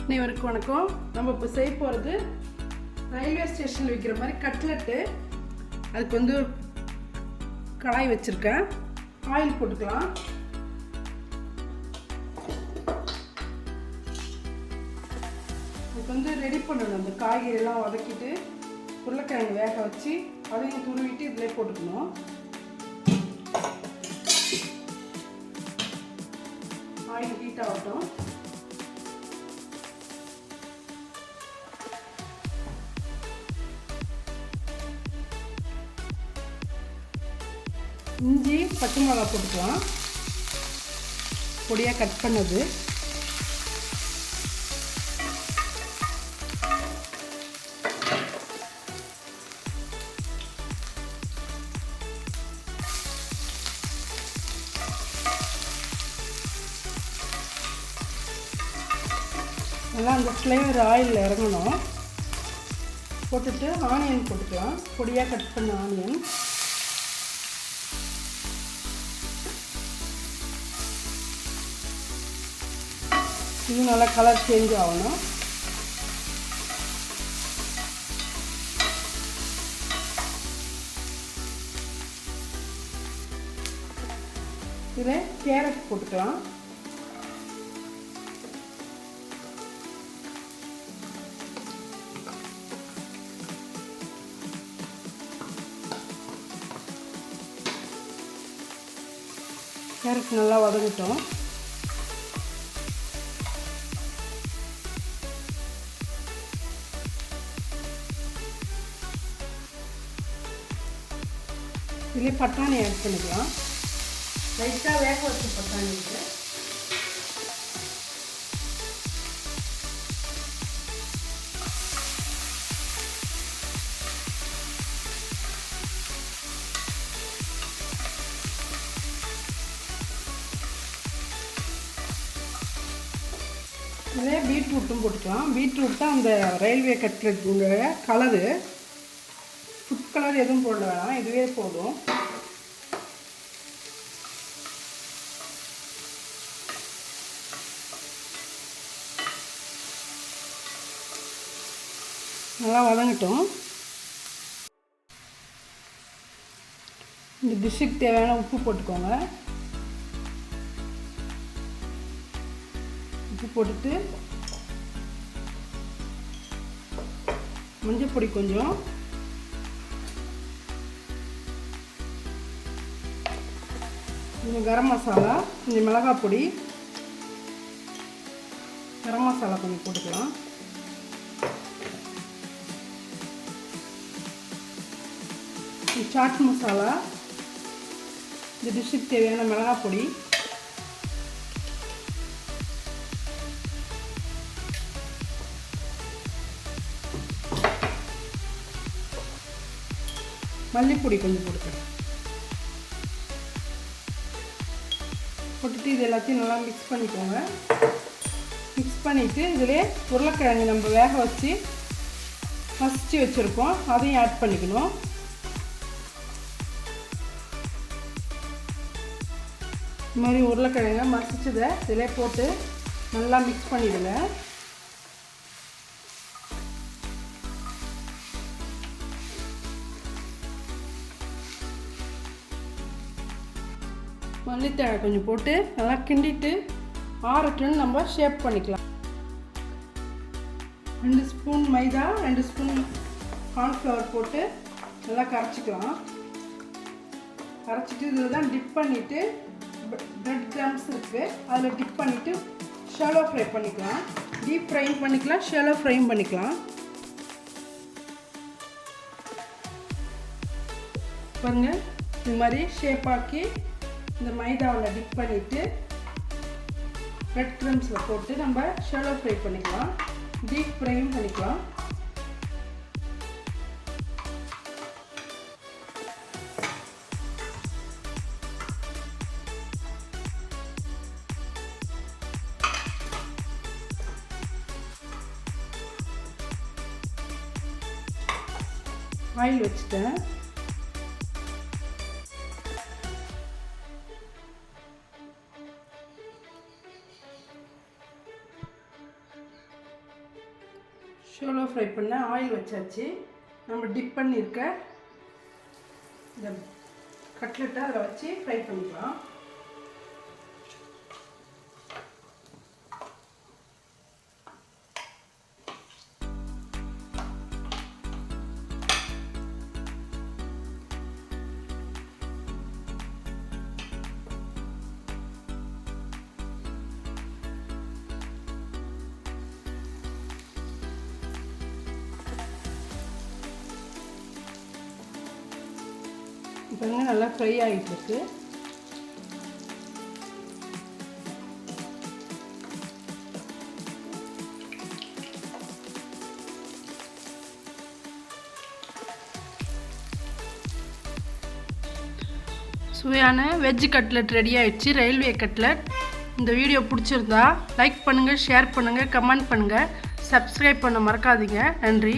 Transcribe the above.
அனைவருக்கும் வணக்கம். நம்ம இப்போ செய்ய போகிறது ரயில்வே ஸ்டேஷனில் விற்கிற மாதிரி கட்லெட்டு. அதுக்கு வந்து கடாய் வச்சுருக்கேன். ஆயில் போட்டுக்கலாம். அதுக்கு வந்து ரெடி பண்ணணும். அந்த காய்கறியெல்லாம் வதக்கிட்டு உருளைக்கிழங்கு வேக வச்சு அதையும் துருவிட்டு இதிலே போட்டுக்கணும். ஆயில் ஹீட் ஆகட்டும். இஞ்சி பச்சை மிளகா போட்டுக்கலாம். பொடியாக கட் பண்ணது. எல்லாம் அந்த ஃப்ளேவர் ஆயிலில் இறங்கணும். போட்டுட்டு ஆனியன் போட்டுக்கலாம். பொடியாக கட் பண்ண ஆனியன். இது நல்லா கலர் சேஞ்ச் ஆகணும். இதில் கேரட் போட்டுக்கலாம். கேரட் நல்லா வதங்கிட்டோம். இதிலே பட்டாணி ஆட் பண்ணிக்கலாம். லைட்டாக வேக வச்சு பட்டாணி இருக்கு. இதே பீட்ரூட்டும் போட்டுக்கலாம். பீட்ரூட் தான் அந்த ரயில்வே கட்லெட்டுடைய கலரு. ஃபுட் கலர் எதுவும் போட வேணாம், இதுவே போதும். நல்லா வதங்கட்டும். இந்த டிஷ்ஷுக்கு தேவையான உப்பு போட்டுக்கோங்க. உப்பு போட்டுட்டு மஞ்சள் பொடி கொஞ்சம், கொஞ்சம் கரம் மசாலா, கொஞ்சம் மிளகாய் பொடி, கரம் மசாலா கொஞ்சம் போட்டுக்கலாம். சாட் மசாலா, இந்த டிஷ்ஷுக்கு தேவையான மிளகாய் பொடி, மல்லிப்பொடி கொஞ்சம் போட்டுக்கலாம். போட்டுட்டு இது எல்லாத்தையும் நல்லா மிக்ஸ் பண்ணிக்கோங்க. மிக்ஸ் பண்ணிவிட்டு இதிலே உருளைக்கிழங்கு நம்ம வேக வச்சு மசிச்சு வச்சுருக்கோம், அதையும் ஆட் பண்ணிக்கணும். இது மாதிரி உருளைக்கிழங்க மசிச்சதை இதிலே போட்டு நல்லா மிக்ஸ் பண்ணிவிடுங்க. மல்லித்தழை கொஞ்சம் போட்டு நல்லா கிண்டிட்டு ஆறட்டுன்னு நம்ம ஷேப் பண்ணிக்கலாம். 2 ஸ்பூன் மைதா, 2 ஸ்பூன் கார்ன்ஃப்ளவர் போட்டு நல்லா கரைச்சிக்கலாம். கரைச்சிட்டு இதில் தான் டிப் பண்ணிவிட்டு பிரெட் கிரம்ஸ் இருக்குது, அதில் டிப் பண்ணிவிட்டு ஷாலோ ஃப்ரை பண்ணிக்கலாம். டீப் ஃப்ரையும் பண்ணிக்கலாம், ஷாலோ ஃப்ரையும் பண்ணிக்கலாம். பாருங்கள், இது மாதிரி ஷேப் ஆக்கி இந்த மைதாவில் டிப் பண்ணிவிட்டு பிரெட் கிரம்ஸில் போட்டு நம்ம ஷாலோ ஃப்ரை பண்ணிக்கலாம். டீப் ஃப்ரையும் பண்ணிக்கலாம். ஆயில் வச்சுட்டேன். ஷோலோ ஃப்ரை பண்ண ஆயில் வச்சாச்சு. நம்ம டிப் பண்ணியிருக்க இந்த கட்லெட்டை அதில் வச்சு ஃப்ரை பண்ணிக்கலாம். இப்போ நல்லா ஃப்ரை ஆகிட்டுருக்கு. சுவையான வெஜ் கட்லெட் ரெடி ஆயிடுச்சு, ரயில்வே கட்லெட். இந்த வீடியோ பிடிச்சிருந்தா லைக் பண்ணுங்கள், ஷேர் பண்ணுங்கள், கமெண்ட் பண்ணுங்கள், சப்ஸ்கிரைப் பண்ண மறக்காதீங்க. நன்றி.